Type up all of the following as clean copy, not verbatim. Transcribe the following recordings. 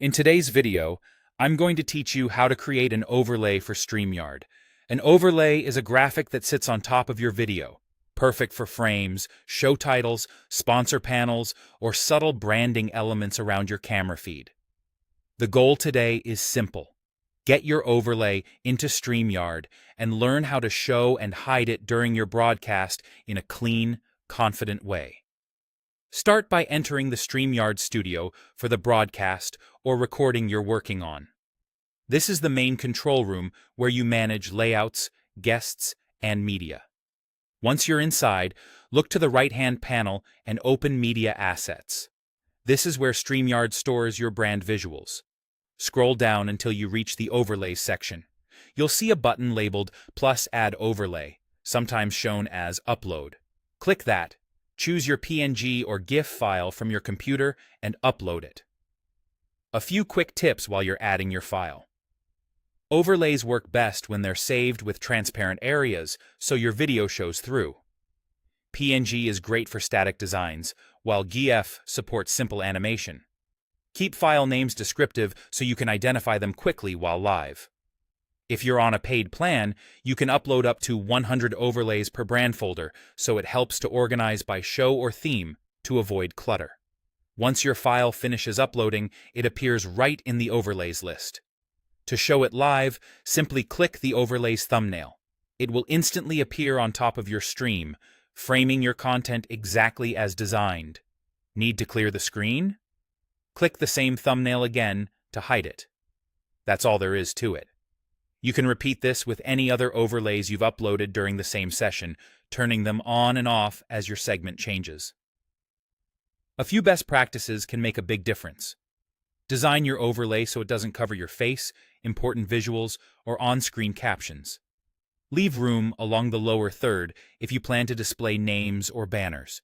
In today's video, I'm going to teach you how to create an overlay for StreamYard. An overlay is a graphic that sits on top of your video, perfect for frames, show titles, sponsor panels, or subtle branding elements around your camera feed. The goal today is simple. Get your overlay into StreamYard and learn how to show and hide it during your broadcast in a clean, confident way. Start by entering the StreamYard studio for the broadcast or recording you're working on. This is the main control room where you manage layouts, guests, and media. Once you're inside, look to the right-hand panel and open Media Assets. This is where StreamYard stores your brand visuals. Scroll down until you reach the Overlays section. You'll see a button labeled Plus Add Overlay, sometimes shown as Upload. Click that. Choose your PNG or GIF file from your computer and upload it. A few quick tips while you're adding your file. Overlays work best when they're saved with transparent areas, so your video shows through. PNG is great for static designs, while GIF supports simple animation. Keep file names descriptive so you can identify them quickly while live. If you're on a paid plan, you can upload up to 100 overlays per brand folder, so it helps to organize by show or theme to avoid clutter. Once your file finishes uploading, it appears right in the overlays list. To show it live, simply click the overlays thumbnail. It will instantly appear on top of your stream, framing your content exactly as designed. Need to clear the screen? Click the same thumbnail again to hide it. That's all there is to it. You can repeat this with any other overlays you've uploaded during the same session, turning them on and off as your segment changes. A few best practices can make a big difference. Design your overlay so it doesn't cover your face, important visuals, or on-screen captions. Leave room along the lower third if you plan to display names or banners.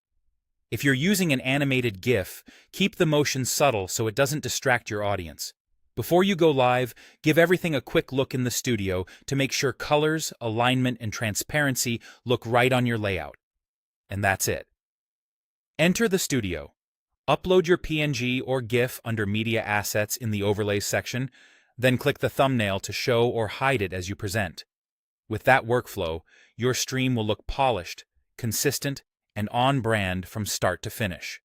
If you're using an animated GIF, keep the motion subtle so it doesn't distract your audience. Before you go live, give everything a quick look in the studio to make sure colors, alignment, and transparency look right on your layout. And that's it. Enter the studio. Upload your PNG or GIF under Media Assets in the Overlays section, then click the thumbnail to show or hide it as you present. With that workflow, your stream will look polished, consistent, and on brand from start to finish.